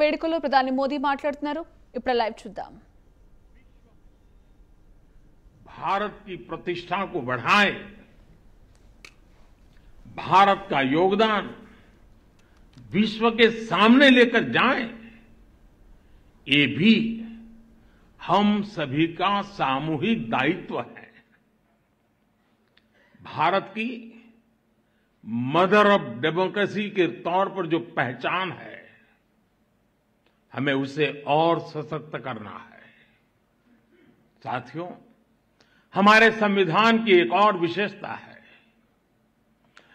వేడుకలో ప్రధాని మోదీ మాట్లాడుతున్నారు. ఇప్పుడు లైవ్ చూద్దాం. भारत की प्रतिष्ठा को बढ़ाएं, भारत का योगदान विश्व के सामने लेकर जाएं, ये भी हम सभी का सामूहिक दायित्व है. भारत की मदर ऑफ डेमोक्रेसी के तौर पर जो पहचान है, हमें उसे और सशक्त करना है. साथियों, हमारे संविधान की एक और विशेषता है,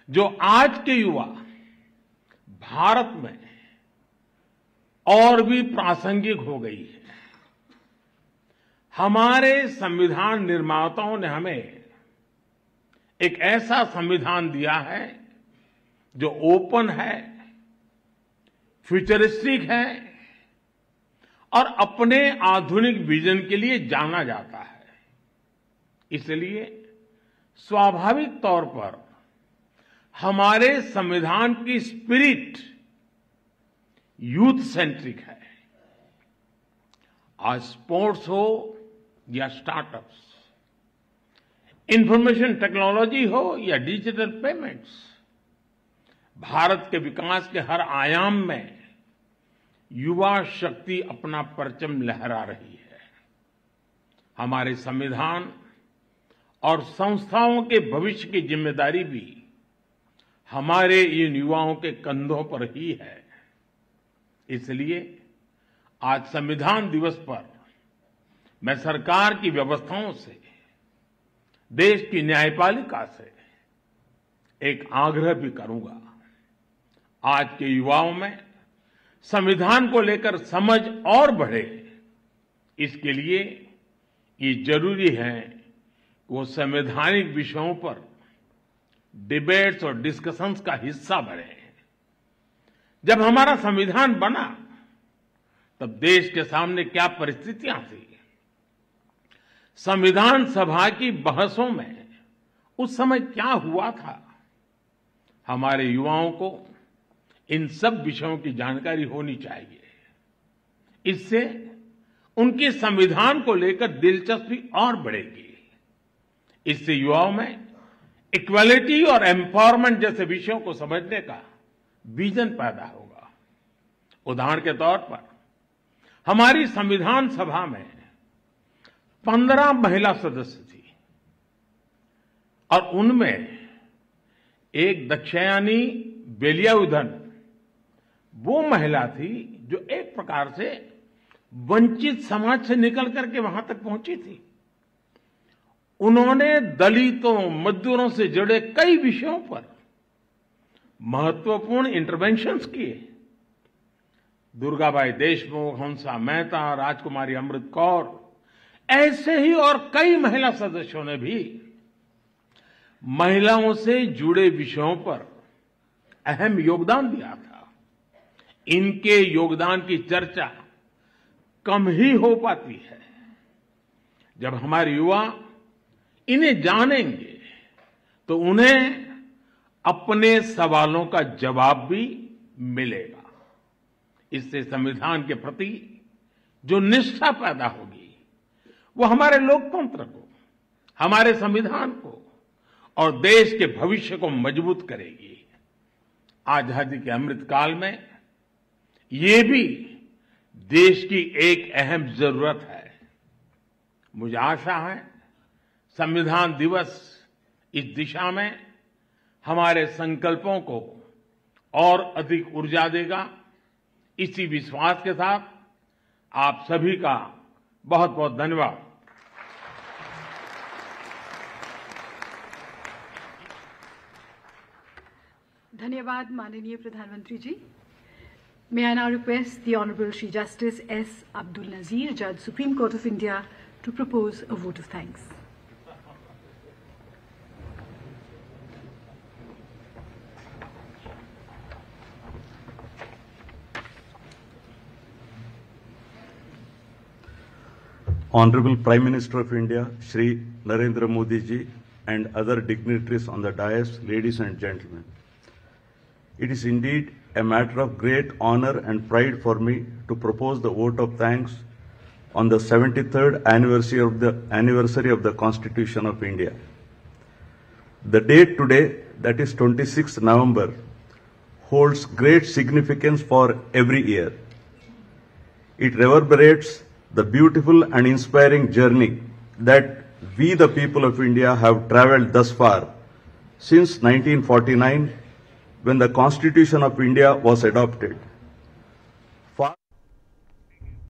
जो आज के युवा भारत में और भी प्रासंगिक हो गई है. हमारे संविधान निर्माताओं ने हमें एक ऐसा संविधान दिया है जो ओपन है, फ्यूचरिस्टिक है और अपने आधुनिक विजन के लिए जाना जाता है. इसलिए स्वाभाविक तौर पर हमारे संविधान की स्पिरिट यूथ सेंट्रिक है. आज स्पोर्ट्स हो या स्टार्टअप्स, इंफॉर्मेशन टेक्नोलॉजी हो या डिजिटल पेमेंट्स, भारत के विकास के हर आयाम में युवा शक्ति अपना परचम लहरा रही है. हमारे संविधान और संस्थाओं के भविष्य की जिम्मेदारी भी हमारे इन युवाओं के कंधों पर ही है. इसलिए आज संविधान दिवस पर मैं सरकार की व्यवस्थाओं से, देश की न्यायपालिका से एक आग्रह भी करूंगा. आज के युवाओं में संविधान को लेकर समझ और बढ़े, इसके लिए ये जरूरी है वो संवैधानिक विषयों पर डिबेट्स और डिस्कशंस का हिस्सा बने. जब हमारा संविधान बना तब देश के सामने क्या परिस्थितियां थी, संविधान सभा की बहसों में उस समय क्या हुआ था. हमारे युवाओं को इन सब विषयों की जानकारी होनी चाहिए. इससे उनकी संविधान को लेकर दिलचस्पी और बढ़ेगी. इससे युवाओं में इक्वालिटी और एम्पावरमेंट जैसे विषयों को समझने का विजन पैदा होगा. उदाहरण के तौर पर हमारी संविधान सभा में 15 महिला सदस्य थी और उनमें एक दक्षयानी बेलियाउधन वो महिला थी जो एक प्रकार से वंचित समाज से निकल करके वहां तक पहुंची थी. उन्होंने दलितों, मजदूरों से जुड़े कई विषयों पर महत्वपूर्ण इंटरवेंशंस किए. दुर्गाबाई देशमुख, हंसा मेहता, राजकुमारी अमृत कौर, ऐसे ही और कई महिला सदस्यों ने भी महिलाओं से जुड़े विषयों पर अहम योगदान दिया था. इनके योगदान की चर्चा कम ही हो पाती है. जब हमारे युवा इन्हें जानेंगे तो उन्हें अपने सवालों का जवाब भी मिलेगा. इससे संविधान के प्रति जो निष्ठा पैदा होगी वो हमारे लोकतंत्र को, हमारे संविधान को और देश के भविष्य को मजबूत करेगी. आजादी के अमृत काल में ये भी देश की एक अहम जरूरत है. मुझे आशा है संविधान दिवस इस दिशा में हमारे संकल्पों को और अधिक ऊर्जा देगा. इसी विश्वास के साथ आप सभी का बहुत बहुत धन्यवाद. धन्यवाद माननीय प्रधानमंत्री जी. May I now request the Honorable Shri Justice S. Abdul Nazir, Judge, Supreme Court of India, to propose a vote of thanks. Honorable Prime Minister of India, Shri Narendra Modi ji, and other dignitaries on the dais, ladies and gentlemen. It is indeed a matter of great honor and pride for me to propose the vote of thanks on the 73rd anniversary of the Constitution of India. The date today, that is 26th November, holds great significance for every year. It reverberates the beautiful and inspiring journey that we, the people of India, have travelled thus far since 1949, when the Constitution of India was adopted.